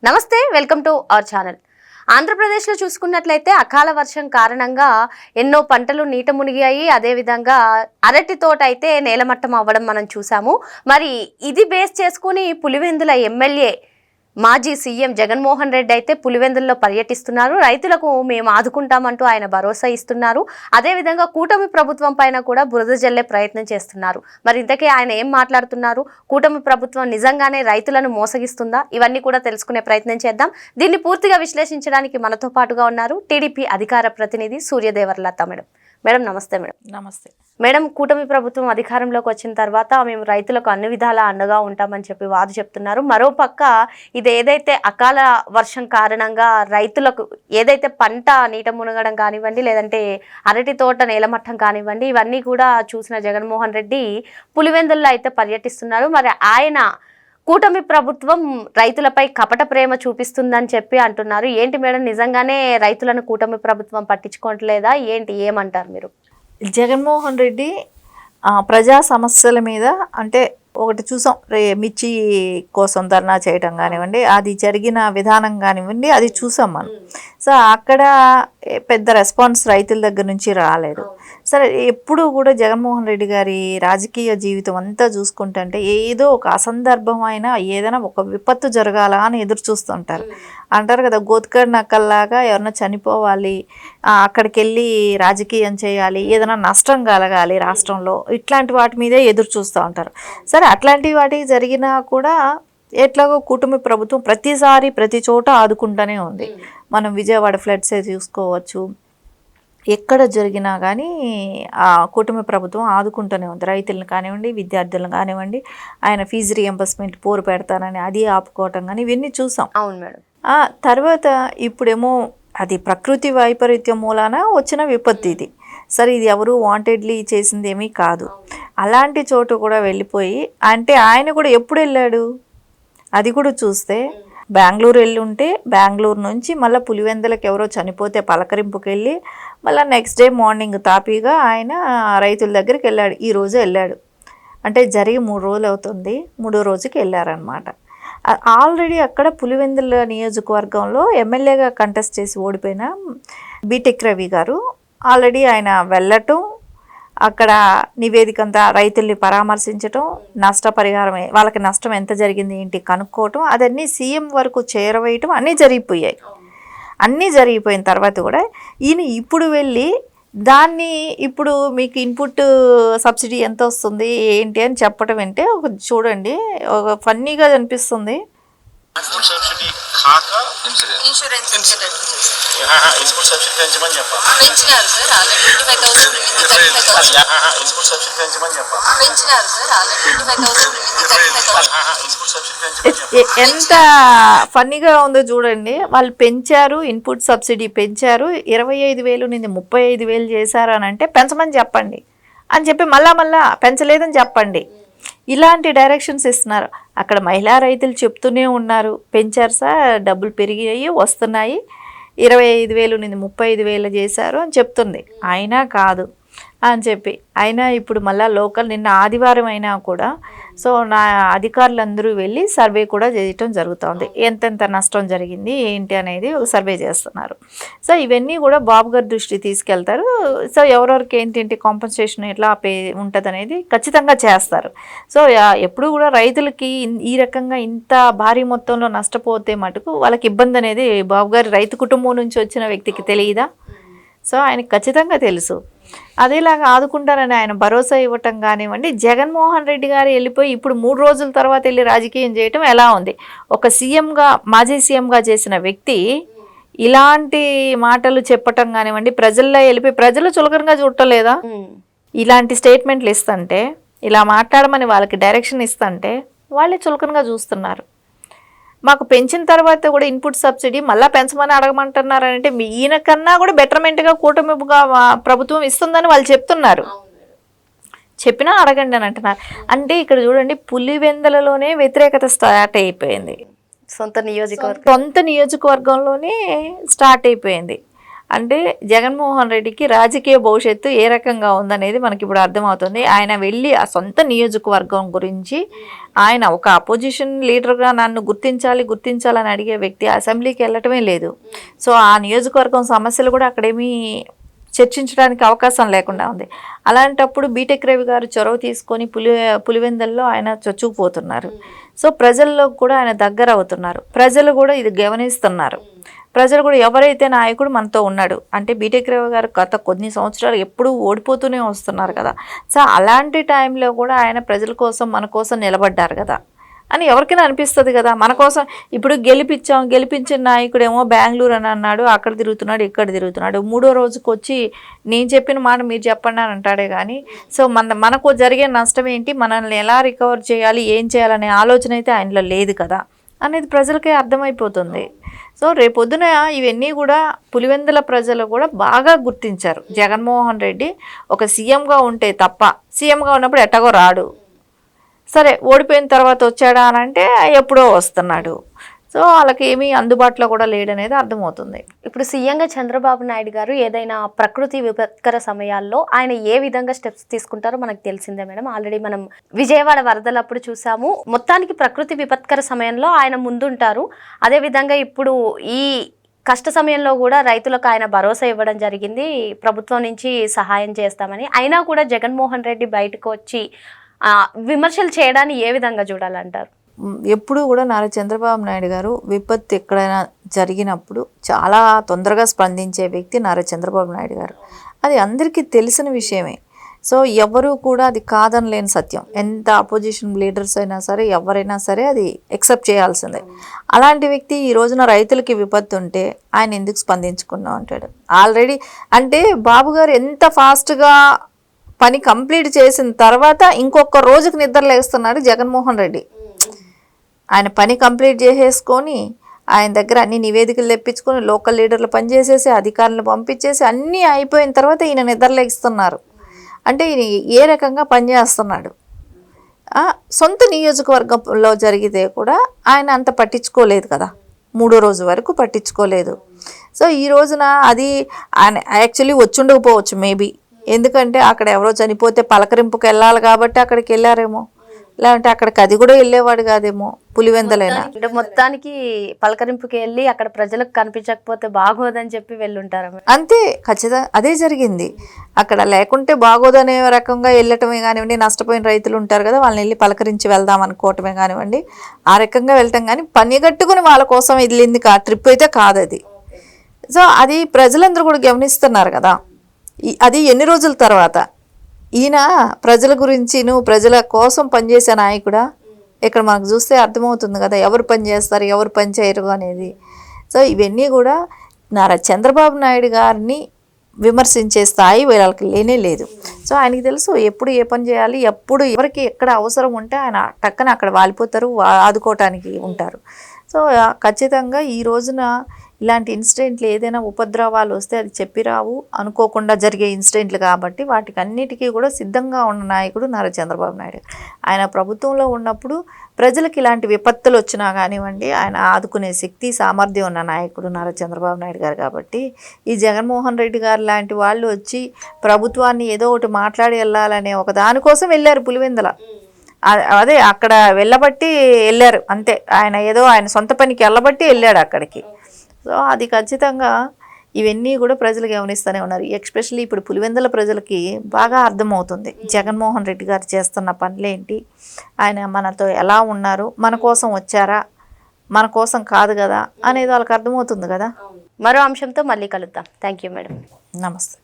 నమస్తే, welcome to our channel. ఆంధ్రప్రదేశ్లో చూసుకున్నట్లయితే అకాల వర్షం కారణంగా ఎన్నో పంటలు నీట మునిగాయి. అదేవిధంగా అరటి తోట అయితే నేలమట్టం అవ్వడం మనం చూసాము. మరి ఇది బేస్ చేసుకుని పులివెందుల ఎమ్మెల్యే మాజీ సీఎం జగన్మోహన్ రెడ్డి అయితే పులివెందుల్లో పర్యటిస్తున్నారు. రైతులకు మేము ఆదుకుంటామంటూ ఆయన భరోసా ఇస్తున్నారు. అదేవిధంగా కూటమి ప్రభుత్వం పైన కూడా బురద జల్లే ప్రయత్నం చేస్తున్నారు. మరి ఇంతకీ ఆయన ఏం మాట్లాడుతున్నారు? కూటమి ప్రభుత్వం నిజంగానే రైతులను మోసగిస్తుందా? ఇవన్నీ కూడా తెలుసుకునే ప్రయత్నం చేద్దాం. దీన్ని పూర్తిగా విశ్లేషించడానికి మనతో పాటుగా ఉన్నారు టీడీపీ అధికార ప్రతినిధి సూర్యదేవర్లత మేడం. మేడం నమస్తే. మేడం నమస్తే. మేడం, కూటమి ప్రభుత్వం అధికారంలోకి వచ్చిన తర్వాత మేము రైతులకు అన్ని విధాలా అండగా ఉంటామని చెప్పి వారు చెప్తున్నారు. మరోపక్క ఇది ఏదైతే అకాల వర్షం కారణంగా రైతులకు ఏదైతే పంట నీట మునగడం కానివ్వండి, లేదంటే అరటి తోట నేలమట్టం కానివ్వండి, ఇవన్నీ కూడా చూసిన జగన్మోహన్ రెడ్డి పులివెందుల్లో అయితే పర్యటిస్తున్నారు. మరి ఆయన కూటమి ప్రభుత్వం రైతులపై కపట ప్రేమ చూపిస్తుందని చెప్పి అంటున్నారు. ఏంటి మేడం, నిజంగానే రైతులను కూటమి ప్రభుత్వం పట్టించుకోవట్లేదా ఏంటి? ఏమంటారు మీరు? జగన్మోహన్ రెడ్డి ప్రజా సమస్యల మీద అంటే ఒకటి చూసాం, మిర్చి కోసం ధర్నా చేయటం కానివ్వండి, అది జరిగిన విధానం కానివ్వండి, అది చూసాం మనం. సో అక్కడ పెద్ద రెస్పాన్స్ రైతుల దగ్గర నుంచి రాలేదు. సరే, ఎప్పుడు కూడా జగన్మోహన్ రెడ్డి గారి రాజకీయ జీవితం అంతా చూసుకుంటుంటే ఏదో ఒక అసందర్భం అయినా ఏదైనా ఒక విపత్తు జరగాల అని ఎదురు చూస్తుంటారు. అంటారు కదా, గోతుకడ్ నక్కల్లాగా ఎవరన్నా చనిపోవాలి, అక్కడికి వెళ్ళి రాజకీయం చేయాలి, ఏదైనా నష్టం కలగాలి రాష్ట్రంలో, ఇట్లాంటి వాటి మీదే ఎదురు చూస్తూ ఉంటారు. సరే, అట్లాంటి వాటికి జరిగినా కూడా ఎట్లాగో కూటమి ప్రభుత్వం ప్రతిసారి ప్రతి చోట ఆదుకుంటూనే ఉంది. మనం విజయవాడ ఫ్లడ్సే చూసుకోవచ్చు, ఎక్కడ జరిగినా కానీ ఆ కూటమి ప్రభుత్వం ఆదుకుంటూనే ఉంది. రైతులను కానివ్వండి, విద్యార్థులను కానివ్వండి, ఆయన ఫీజు రియంబర్స్మెంట్ పోరు పెడతానని అది ఆపుకోవటం కానీ ఇవన్నీ చూసాం. అవును మేడం. తర్వాత ఇప్పుడేమో అది ప్రకృతి వైపరీత్యం మూలాన వచ్చిన విపత్తు ఇది. సరే, ఇది ఎవరు వాంటెడ్లీ చేసింది ఏమీ కాదు. అలాంటి చోటు కూడా వెళ్ళిపోయి, అంటే ఆయన కూడా ఎప్పుడు వెళ్ళాడు అది కూడా చూస్తే, బెంగళూరు వెళ్ళి ఉంటే బెంగళూరు నుంచి మళ్ళీ పులివెందులకు ఎవరో చనిపోతే పలకరింపుకి వెళ్ళి మళ్ళీ నెక్స్ట్ డే మార్నింగ్ తాపీగా ఆయన రైతుల దగ్గరికి వెళ్ళాడు. ఈరోజు వెళ్ళాడు అంటే జరిగి 3 రోజులు అవుతుంది. 3వ రోజుకి వెళ్ళారనమాట. ఆల్రెడీ అక్కడ పులివెందుల నియోజకవర్గంలో ఎమ్మెల్యేగా కంటెస్ట్ చేసి ఓడిపోయిన బీటెక్ రవి గారు ఆల్రెడీ ఆయన వెళ్ళటం, అక్కడ నివేదిక అంతా రైతుల్ని పరామర్శించటం, నష్టపరిహారం వాళ్ళకి నష్టం ఎంత జరిగింది ఏంటి కనుక్కోవటం, అదన్నీ సీఎం వరకు చేరవేయటం అన్నీ జరిగిపోయాయి. అన్నీ జరిగిపోయిన తర్వాత కూడా ఈయన ఇప్పుడు వెళ్ళి దాన్ని ఇప్పుడు మీకు ఇన్పుట్ సబ్సిడీ ఎంత వస్తుంది ఏంటి అని చెప్పటం అంటే ఒక చూడండి, ఒక ఫన్నీగా అనిపిస్తుంది. ఇన్పుట్ సబ్సిడీ కాక ఇన్సూరెన్స్ ఇన్పుట్ సబ్సిడీ పెంచమని చెప్పాలి. పెంచినారు సార్, ఆల్రెడీ 25,000 ఇన్పుట్ సబ్సిడీ పెంచమని చెప్పాలి. పెంచినారు సార్, ఆల్రెడీ 25,000 ఇన్పుట్ సబ్సిడీ పెంచమని చెప్పాలి. ఎంత ఫన్నీగా ఉందో చూడండి. వాళ్ళు పెంచారు, ఇన్పుట్ సబ్సిడీ పెంచారు, 25,000 నుండి 35,000 చేశారు అని అంటే పెంచమని చెప్పండి అని చెప్పి మళ్ళా పెంచలేదని చెప్పండి. ఇలాంటి డైరెక్షన్స్ ఇస్తున్నారు. అక్కడ మహిళా రైతులు చెప్తూనే ఉన్నారు, పెంచారు సార్, డబ్బులు పెరిగాయి, వస్తున్నాయి, 25,000 నుండి 35,000 చేశారు అని చెప్తుంది. అయినా కాదు అని చెప్పి అయినా ఇప్పుడు మళ్ళీ లోకల్ నిన్న ఆదివారం అయినా కూడా సో నా అధికారులందరూ వెళ్ళి సర్వే కూడా చేయటం జరుగుతుంది. ఎంతెంత నష్టం జరిగింది ఏంటి అనేది ఒక సర్వే చేస్తున్నారు. సో ఇవన్నీ కూడా బాబు గారి దృష్టి తీసుకెళ్తారు. సో ఎవరెవరికి ఏంటి కాంపన్సేషన్ ఎట్లా పే ఉంటుంది అనేది ఖచ్చితంగా చేస్తారు. సో ఎప్పుడు కూడా రైతులకి ఈ రకంగా ఇంత భారీ మొత్తంలో నష్టపోతే మటుకు వాళ్ళకి ఇబ్బంది అనేది బాబు గారి రైతు కుటుంబం నుంచి వచ్చిన వ్యక్తికి తెలియదా? సో ఆయనకు ఖచ్చితంగా తెలుసు. అదేలాగా ఆదుకుంటారని ఆయన భరోసా ఇవ్వటం కానివ్వండి, జగన్మోహన్ రెడ్డి గారు వెళ్ళిపోయి ఇప్పుడు 3 రోజుల తర్వాత వెళ్ళి రాజకీయం చేయటం ఎలా ఉంది? ఒక సీఎంగా, మాజీ సీఎంగా చేసిన వ్యక్తి ఇలాంటి మాటలు చెప్పటం కానివ్వండి, ప్రజల్లో వెళ్ళిపోయి ప్రజలు చులకనగా చూడటం లేదా? ఇలాంటి స్టేట్మెంట్లు ఇస్తుంటే, ఇలా మాట్లాడమని వాళ్ళకి డైరెక్షన్ ఇస్తుంటే వాళ్ళే చులకనగా చూస్తున్నారు. మాకు పెంచిన తర్వాత కూడా ఇన్పుట్ సబ్సిడీ మళ్ళీ పెంచమని అడగమంటున్నారంటే ఈయన కన్నా కూడా బెటర్మెంట్గా కూటమిగా ప్రభుత్వం ఇస్తుందని వాళ్ళు చెప్తున్నారు. చెప్పినా అడగండి అని అంటున్నారు. అంటే ఇక్కడ చూడండి, పులివెందులలోనే వ్యతిరేకత స్టార్ట్ అయిపోయింది. సొంత నియోజకవర్గంలోనే స్టార్ట్ అయిపోయింది. అంటే జగన్మోహన్ రెడ్డికి రాజకీయ భవిష్యత్తు ఏ రకంగా ఉందనేది మనకి ఇప్పుడు అర్థమవుతుంది. ఆయన వెళ్ళి ఆ సొంత నియోజకవర్గం గురించి ఆయన ఒక అపోజిషన్ లీడర్గా నన్ను గుర్తించాలని అడిగే వ్యక్తి అసెంబ్లీకి వెళ్ళటమే లేదు. సో ఆ నియోజకవర్గం సమస్యలు కూడా అక్కడేమీ చర్చించడానికి అవకాశం లేకుండా ఉంది. అలాంటప్పుడు బీటెక్ రవి గారు చొరవ తీసుకొని పులివెందల్లో ఆయన చొచ్చుకుపోతున్నారు. సో ప్రజల్లో కూడా ఆయన దగ్గర అవుతున్నారు. ప్రజలు కూడా ఇది గమనిస్తున్నారు. ప్రజలు కూడా ఎవరైతే నాయకుడు మనతో ఉన్నాడు అంటే బీటెక్ రవి గారు గత కొన్ని సంవత్సరాలు ఎప్పుడూ ఓడిపోతూనే వస్తున్నారు కదా. సో అలాంటి టైంలో కూడా ఆయన ప్రజల కోసం మన కోసం నిలబడ్డారు కదా అని ఎవరికైనా అనిపిస్తుంది కదా. మన కోసం ఇప్పుడు గెలిపించిన నాయకుడేమో బెంగళూరు అని అన్నాడు, అక్కడ తిరుగుతున్నాడు, ఇక్కడ తిరుగుతున్నాడు. మూడో రోజుకి వచ్చి నేను చెప్పిన మాట మీరు చెప్పండి అని అంటాడే కానీ సో మనకు జరిగే నష్టం ఏంటి, మనల్ని ఎలా రికవర్ చేయాలి, ఏం చేయాలనే ఆలోచన అయితే ఆయనలో లేదు కదా అనేది ప్రజలకే అర్థమైపోతుంది. సో రేపొద్దున ఇవన్నీ కూడా పులివెందుల ప్రజలు కూడా బాగా గుర్తించారు. జగన్మోహన్ రెడ్డి ఒక సీఎంగా ఉంటే తప్ప, సీఎంగా ఉన్నప్పుడు ఎట్టగో రాడు, సరే ఓడిపోయిన తర్వాత వచ్చాడా అని అంటే ఎప్పుడో వస్తున్నాడు. సో వాళ్ళకి ఏమీ అందుబాటులో కూడా లేడనేది అర్థమవుతుంది. ఇప్పుడు సీఎంగా చంద్రబాబు నాయుడు గారు ఏదైనా ప్రకృతి విపత్కర సమయాల్లో ఆయన ఏ విధంగా స్టెప్స్ తీసుకుంటారో మనకు తెలిసిందే మేడం. ఆల్రెడీ మనం విజయవాడ వరదలప్పుడు చూసాము. మొత్తానికి ప్రకృతి విపత్కర సమయంలో ఆయన ముందుంటారు. అదేవిధంగా ఇప్పుడు ఈ కష్ట సమయంలో కూడా రైతులకు ఆయన భరోసా ఇవ్వడం జరిగింది, ప్రభుత్వం నుంచి సహాయం చేస్తామని. అయినా కూడా జగన్మోహన్ రెడ్డి బయటకు వచ్చి విమర్శలు చేయడాన్ని ఏ విధంగా చూడాలంటారు? ఎప్పుడూ కూడా నారా చంద్రబాబు నాయుడు గారు విపత్తు ఎక్కడైనా జరిగినప్పుడు చాలా తొందరగా స్పందించే వ్యక్తి నారా చంద్రబాబు నాయుడు గారు. అది అందరికీ తెలిసిన విషయమే. సో ఎవరు కూడా అది కాదనలేని సత్యం. ఎంత అపోజిషన్ లీడర్స్ అయినా సరే, ఎవరైనా సరే అది ఎక్సెప్ట్ చేయాల్సిందే. అలాంటి వ్యక్తి ఈ రోజున రైతులకి విపత్తు ఉంటే ఆయన ఎందుకు స్పందించుకున్నాం అంటాడు. ఆల్రెడీ అంటే బాబు గారు ఎంత ఫాస్ట్గా పని కంప్లీట్ చేసిన తర్వాత ఇంకొక రోజుకి నిద్ర లేస్తున్నాడు జగన్మోహన్ రెడ్డి. ఆయన పని కంప్లీట్ చేసేసుకొని ఆయన దగ్గర అన్ని నివేదికలు తెప్పించుకొని లోకల్ లీడర్లు పనిచేసేసి అధికారులను పంపించేసి అన్నీ అయిపోయిన తర్వాత ఈయన నిద్రలేస్తున్నారు. అంటే ఈయన ఏ రకంగా పనిచేస్తున్నాడు. సొంత నియోజకవర్గంలో జరిగితే కూడా ఆయన అంత పట్టించుకోలేదు కదా, మూడో రోజు వరకు పట్టించుకోలేదు. సో ఈ రోజున అది ఆయన యాక్చువల్లీ వచ్చుండకపోవచ్చు మేబీ, ఎందుకంటే అక్కడ ఎవరో చనిపోతే పలకరింపుకి వెళ్ళాలి కాబట్టి అక్కడికి వెళ్ళారేమో, లేదంటే అక్కడికి అది కూడా వెళ్ళేవాడు కాదేమో పులివెందలైనా. అంటే మొత్తానికి పలకరింపుకి వెళ్ళి అక్కడ ప్రజలకు కనిపించకపోతే బాగోదని చెప్పి వెళ్ళుంటారు. అంతే, ఖచ్చితంగా అదే జరిగింది. అక్కడ లేకుంటే బాగోదనే రకంగా వెళ్ళటమే కానివ్వండి, నష్టపోయిన రైతులు ఉంటారు కదా, వాళ్ళని వెళ్ళి పలకరించి వెళ్దాం అనుకోవటమే కానివ్వండి, ఆ రకంగా వెళ్ళటం కానీ పని కట్టుకుని వాళ్ళ కోసం వెళ్ళింది ట్రిప్ అయితే కాదు అది. సో అది ప్రజలందరూ కూడా గమనిస్తున్నారు కదా. అది ఎన్ని రోజుల తర్వాత ఈయన ప్రజల గురించి ప్రజల కోసం పనిచేసే నాయకుడా? ఇక్కడ మనకు చూస్తే అర్థమవుతుంది కదా ఎవరు పని చేస్తారు, ఎవరు పని చేయరు అనేది. సో ఇవన్నీ కూడా నారా చంద్రబాబు నాయుడు గారిని విమర్శించే స్థాయి వీళ్ళకి లేనే లేదు. సో ఆయనకి తెలుసు ఎప్పుడు ఏ పని చేయాలి, ఎప్పుడు ఎవరికి ఎక్కడ అవసరం ఉంటే ఆయన టక్కన అక్కడ వాలిపోతారు, ఆదుకోవటానికి ఉంటారు. సో ఖచ్చితంగా ఈ రోజున ఇలాంటి ఇన్సిడెంట్లు ఏదైనా ఉపద్రవాలు వస్తే అది చెప్పిరావు, అనుకోకుండా జరిగే ఇన్సిడెంట్లు కాబట్టి వాటికి అన్నిటికీ కూడా సిద్ధంగా ఉన్న నాయకుడు నారా చంద్రబాబు నాయుడు. ఆయన ప్రభుత్వంలో ఉన్నప్పుడు ప్రజలకు ఇలాంటి విపత్తులు వచ్చినా కానివ్వండి ఆయన ఆదుకునే శక్తి సామర్థ్యం ఉన్న నాయకుడు నారా చంద్రబాబు నాయుడు గారు. కాబట్టి ఈ జగన్మోహన్ రెడ్డి గారు లాంటి వాళ్ళు వచ్చి ప్రభుత్వాన్ని ఏదో ఒకటి మాట్లాడి వెళ్ళాలనే ఒక దానికోసం వెళ్ళారు పులివెందుల. అదే అక్కడ వెళ్ళబట్టి వెళ్ళారు అంతే, ఆయన ఏదో ఆయన సొంత పనికి వెళ్ళబట్టి వెళ్ళాడు అక్కడికి. సో అది ఖచ్చితంగా ఇవన్నీ కూడా ప్రజలు గమనిస్తూనే ఉన్నారు. ఎస్పెషల్లీ ఇప్పుడు పులివెందుల ప్రజలకి బాగా అర్థమవుతుంది జగన్మోహన్ రెడ్డి గారు చేస్తున్న పనులేంటి, ఆయన మనతో ఎలా ఉన్నారు, మన కోసం వచ్చారా, మన కోసం కాదు కదా అనేది వాళ్ళకి అర్థమవుతుంది కదా. మరో అంశంతో మళ్ళీ కలుద్దాం. Thank you madam. నమస్తే.